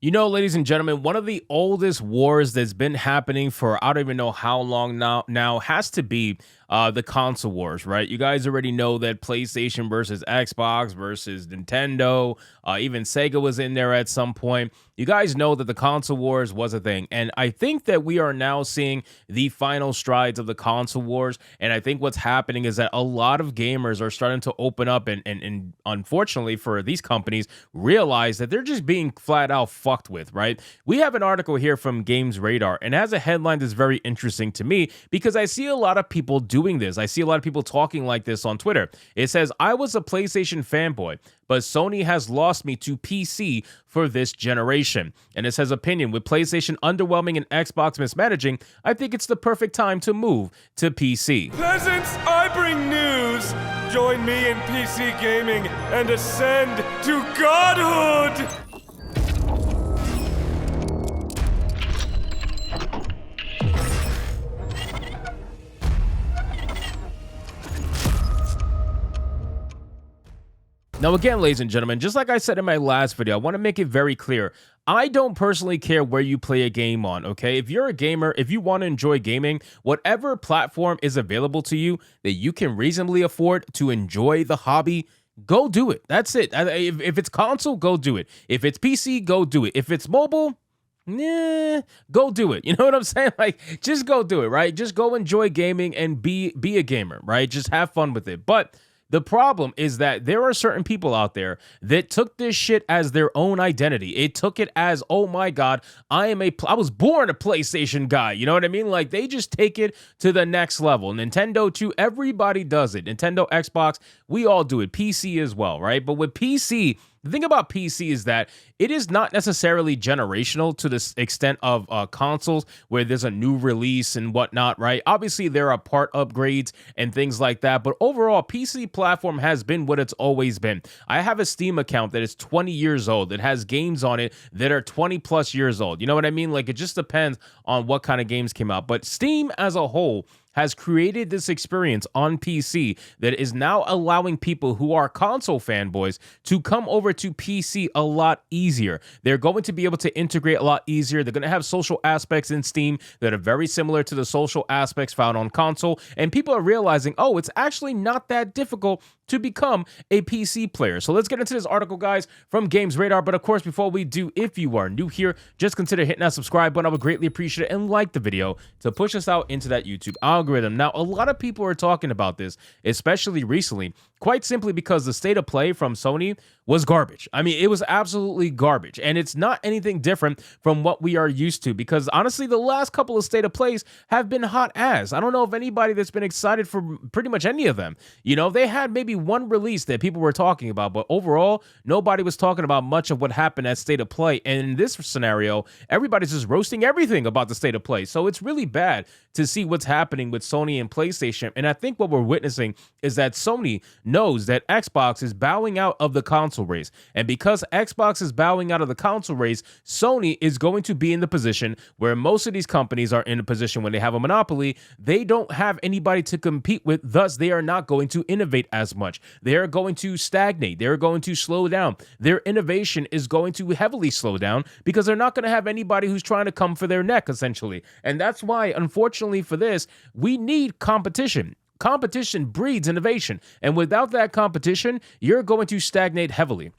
You know, ladies and gentlemen, one of the oldest wars that's been happening for I don't even know how long now has to be the console wars, right? You guys already know that PlayStation versus Xbox versus Nintendo, even Sega was in there at some point. You guys know that the console wars was a thing, and I think that we are now seeing the final strides of the console wars. And I think what's happening is that a lot of gamers are starting to open up, and unfortunately for these companies, realize that they're just being flat out fucked with, right? We have an article here from Games Radar, and it has a headline that's very interesting to me because I see a lot of people doing this. I see a lot of people talking like this on Twitter. It says, I was a PlayStation fanboy, but Sony has lost me to PC for this generation. And it says opinion, with PlayStation underwhelming and Xbox mismanaging, I think it's the perfect time to move to PC. Peasants, I bring news! Join me in PC gaming and ascend to godhood! Now, again, ladies and gentlemen, just like I said in my last video, I want to make it very clear. I don't personally care where you play a game on, okay? If you're a gamer, if you want to enjoy gaming, whatever platform is available to you that you can reasonably afford to enjoy the hobby, go do it. That's it. If it's console, go do it. If it's PC, go do it. If it's mobile, go do it. You know what I'm saying? Like, just go do it, right? Just go enjoy gaming and be a gamer, right? Just have fun with it. But the problem is that there are certain people out there that took this shit as their own identity. It took it as, oh my God, I was born a PlayStation guy. You know what I mean? Like, they just take it to the next level. Nintendo too, everybody does it. Nintendo, Xbox, we all do it. PC as well, right? But with PC, the thing about PC is that it is not necessarily generational to the extent of consoles where there's a new release and whatnot, right? Obviously, there are part upgrades and things like that, but overall, PC platform has been what it's always been. I have a Steam account that is 20 years old. It has games on it that are 20 plus years old. You know what I mean? Like, it just depends on what kind of games came out. But Steam as a whole has created this experience on PC that is now allowing people who are console fanboys to come over to PC a lot easier. They're going to be able to integrate a lot easier. They're going to have social aspects in Steam that are very similar to the social aspects found on console. And people are realizing, oh, it's actually not that difficult to become a PC player. So let's get into this article, guys, from Games Radar. But of course, before we do, if you are new here, just consider hitting that subscribe button. I would greatly appreciate it, and like the video to push us out into that YouTube algorithm. Now, a lot of people are talking about this, especially recently, quite simply because the state of play from Sony was garbage. I mean, it was absolutely garbage, and it's not anything different from what we are used to, because honestly, the last couple of state of plays have been hot ass. I don't know of anybody that's been excited for pretty much any of them. You know, they had maybe one release that people were talking about, but overall, nobody was talking about much of what happened at state of play. And in this scenario, everybody's just roasting everything about the state of play. So it's really bad to see what's happening with Sony and PlayStation. And I think what we're witnessing is that Sony knows that Xbox is bowing out of the console race. And because Xbox is bowing out of the console race, Sony is going to be in the position where most of these companies are in a position when they have a monopoly, they don't have anybody to compete with. Thus, they are not going to innovate as much. They are going to stagnate. They're going to slow down. Their innovation is going to heavily slow down because they're not going to have anybody who's trying to come for their neck, essentially. And that's why, unfortunately for this, we need competition. Competition breeds innovation. And without that competition, you're going to stagnate heavily.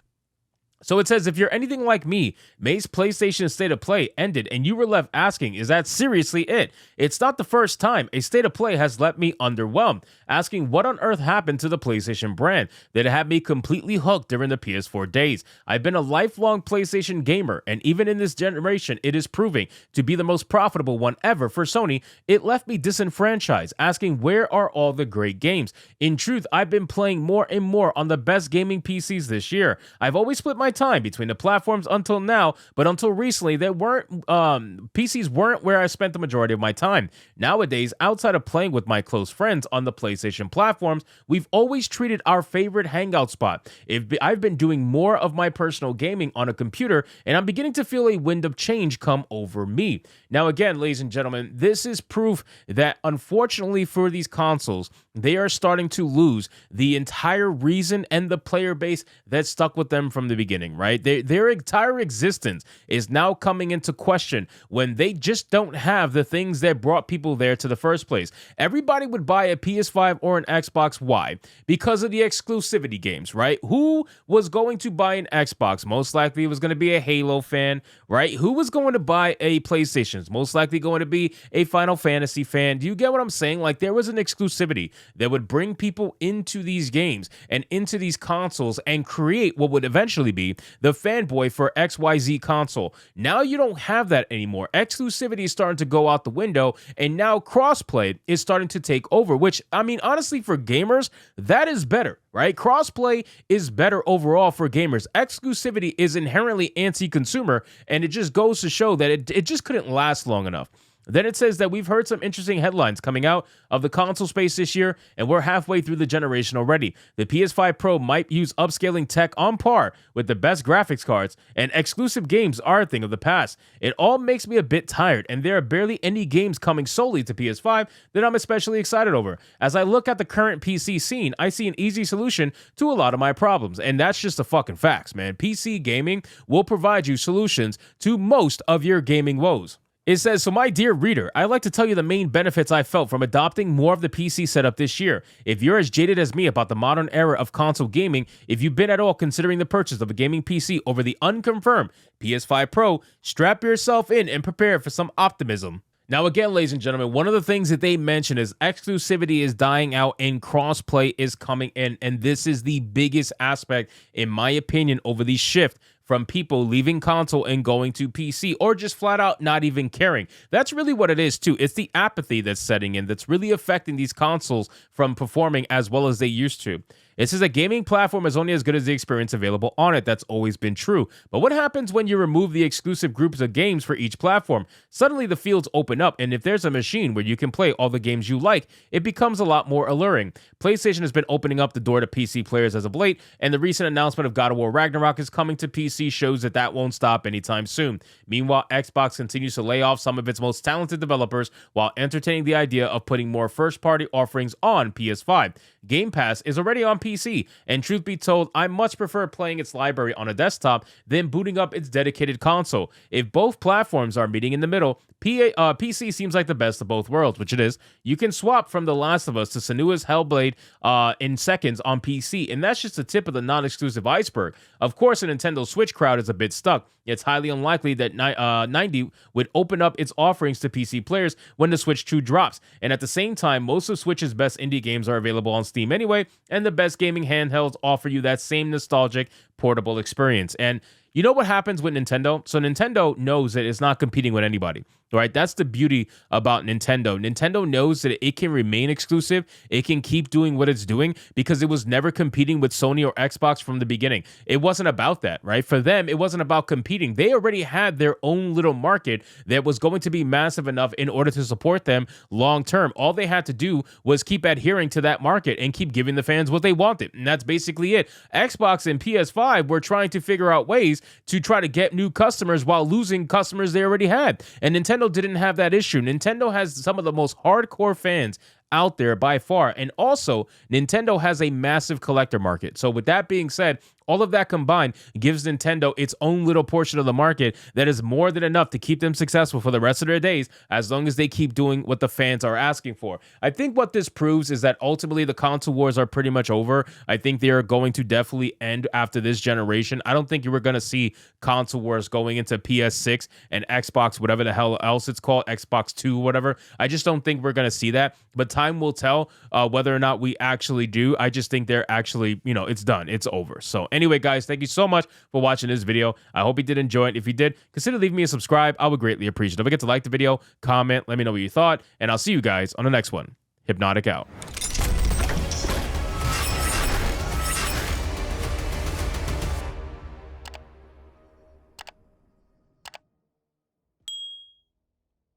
So it says, if you're anything like me, May's PlayStation State of Play ended and you were left asking, is that seriously it? It's not the first time a State of Play has left me underwhelmed, asking what on earth happened to the PlayStation brand that had me completely hooked during the PS4 days. I've been a lifelong PlayStation gamer, and even in this generation, it is proving to be the most profitable one ever for Sony. It left me disenfranchised, asking where are all the great games? In truth, I've been playing more and more on the best gaming PCs this year. I've always split my time between the platforms until now, but until recently, PCs weren't where I spent the majority of my time. Nowadays, outside of playing with my close friends on the PlayStation platforms, we've always treated our favorite hangout spot. I've been doing more of my personal gaming on a computer, and I'm beginning to feel a wind of change come over me. Now, again, ladies and gentlemen, this is proof that unfortunately for these consoles, they are starting to lose the entire reason and the player base that stuck with them from the beginning. questioning, right? Their entire existence is now coming into question when they just don't have the things that brought people there to the first place. Everybody would buy a PS5 or an Xbox. Why? Because of the exclusivity games, right? Who was going to buy an Xbox? Most likely it was going to be a Halo fan, right? Who was going to buy a PlayStation? It's most likely going to be a Final Fantasy fan. Do you get what I'm saying? Like, there was an exclusivity that would bring people into these games and into these consoles and create what would eventually be the fanboy for XYZ console. Now you don't have that anymore. Exclusivity is starting to go out the window, and now crossplay is starting to take over, which, I mean, honestly, for gamers, that is better, right? Crossplay is better overall for gamers. Exclusivity is inherently anti-consumer, and it just goes to show that it just couldn't last long enough. Then it says that we've heard some interesting headlines coming out of the console space this year, and we're halfway through the generation already. The PS5 Pro might use upscaling tech on par with the best graphics cards, and exclusive games are a thing of the past. It all makes me a bit tired, and there are barely any games coming solely to PS5 that I'm especially excited over. As I look at the current PC scene, I see an easy solution to a lot of my problems, and that's just the fucking facts, man. PC gaming will provide you solutions to most of your gaming woes. It says, so my dear reader, I'd like to tell you the main benefits I felt from adopting more of the PC setup this year. If you're as jaded as me about the modern era of console gaming, if you've been at all considering the purchase of a gaming PC over the unconfirmed PS5 Pro, strap yourself in and prepare for some optimism. Now, again, ladies and gentlemen, one of the things that they mention is exclusivity is dying out and crossplay is coming in. And this is the biggest aspect, in my opinion, over the shift from people leaving console and going to PC, or just flat out not even caring. That's really what it is too. It's the apathy that's setting in that's really affecting these consoles from performing as well as they used to. It says a gaming platform is only as good as the experience available on it. That's always been true. But what happens when you remove the exclusive groups of games for each platform? Suddenly the fields open up, and if there's a machine where you can play all the games you like, it becomes a lot more alluring. PlayStation has been opening up the door to PC players as of late, and the recent announcement of God of War Ragnarok is coming to PC shows that that won't stop anytime soon. Meanwhile, Xbox continues to lay off some of its most talented developers while entertaining the idea of putting more first-party offerings on PS5. Game Pass is already on PC, and truth be told, I much prefer playing its library on a desktop than booting up its dedicated console. If both platforms are meeting in the middle, PC seems like the best of both worlds, which it is. You can swap from The Last of Us to Senua's Hellblade in seconds on PC, and that's just the tip of the non-exclusive iceberg. Of course, the Nintendo Switch crowd is a bit stuck. It's highly unlikely that 90 would open up its offerings to PC players when the Switch 2 drops. And at the same time, most of Switch's best indie games are available on Steam anyway, and the best gaming handhelds offer you that same nostalgic portable experience. And you know what happens with Nintendo? So Nintendo knows that it's not competing with anybody, right? That's the beauty about Nintendo. Nintendo knows that it can remain exclusive. It can keep doing what it's doing because it was never competing with Sony or Xbox from the beginning. It wasn't about that, right? For them, it wasn't about competing. They already had their own little market that was going to be massive enough in order to support them long term. All they had to do was keep adhering to that market and keep giving the fans what they wanted. And that's basically it. Xbox and PS5 were trying to figure out ways to try to get new customers while losing customers they already had. And Nintendo didn't have that issue. Nintendo has some of the most hardcore fans out there by far. And also, Nintendo has a massive collector market. So with that being said, all of that combined gives Nintendo its own little portion of the market that is more than enough to keep them successful for the rest of their days, as long as they keep doing what the fans are asking for. I think what this proves is that ultimately the console wars are pretty much over. I think they are going to definitely end after this generation. I don't think you were going to see console wars going into PS6 and Xbox, whatever the hell else it's called, Xbox 2, whatever. I just don't think we're going to see that. But time will tell whether or not we actually do. I just think they're actually, it's done. It's over. So anyway, guys, thank you so much for watching this video. I hope you did enjoy it. If you did, consider leaving me a subscribe. I would greatly appreciate it. Don't forget to like the video, comment, let me know what you thought, and I'll see you guys on the next one. Hypnotic out.